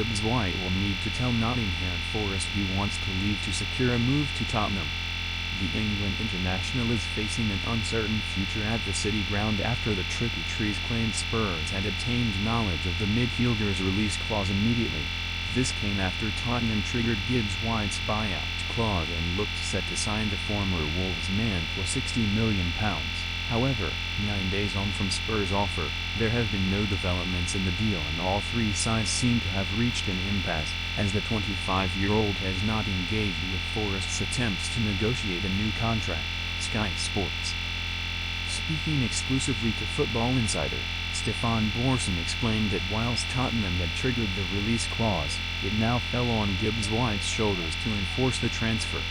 Gibbs White will need to tell Nottingham Forest he wants to leave to secure a move to Tottenham. The England international is facing an uncertain future at the City ground after the Tricky Trees claimed Spurs had obtained knowledge of the midfielder's release clause immediately. This came after Tottenham triggered Gibbs White's buyout clause and looked set to sign the former Wolves man for £60 million. However, 9 days on from Spurs' offer, there have been no developments in the deal and all three sides seem to have reached an impasse, as the 25-year-old has not engaged with Forest's attempts to negotiate a new contract, Sky Sports. Speaking exclusively to Football Insider, Stefan Borson explained that whilst Tottenham had triggered the release clause, it now fell on Gibbs White's shoulders to enforce the transfer.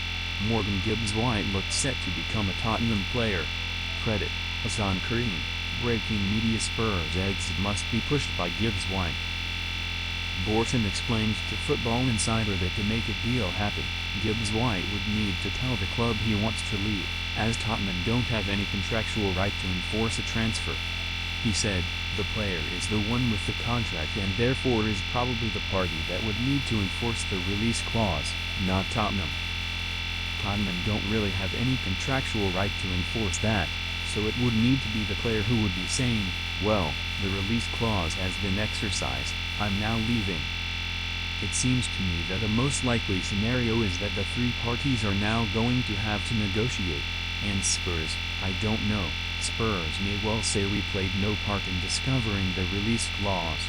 Morgan Gibbs White looked set to become a Tottenham player. Credit, Hassan Kareem, breaking media. Spurs' exit must be pushed by Gibbs White. Borson explained to Football Insider that to make a deal happen, Gibbs White would need to tell the club he wants to leave, as Tottenham don't have any contractual right to enforce a transfer. He said, "The player is the one with the contract and therefore is probably the party that would need to enforce the release clause, not Tottenham. Tottenham don't really have any contractual right to enforce that. So it would need to be the player who would be saying, well, the release clause has been exercised, I'm now leaving." It seems to me that a most likely scenario is that the three parties are now going to have to negotiate, and Spurs, I don't know, Spurs may well say we played no part in discovering the release clause.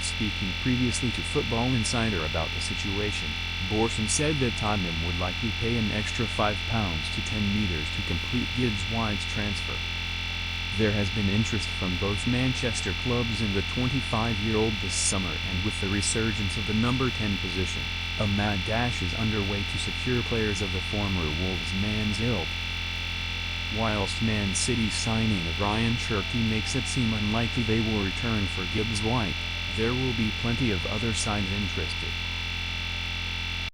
Speaking previously to Football Insider about the situation, Borson said that Tottenham would likely pay an extra £5 to 10 meters to complete Gibbs White's transfer. There has been interest from both Manchester clubs in the 25-year-old this summer, and with the resurgence of the number 10 position, a mad dash is underway to secure players of the former Wolves man's ilk. Whilst Man City's signing of Ryan Cherky makes it seem unlikely they will return for Gibbs White, there will be plenty of other sides interested.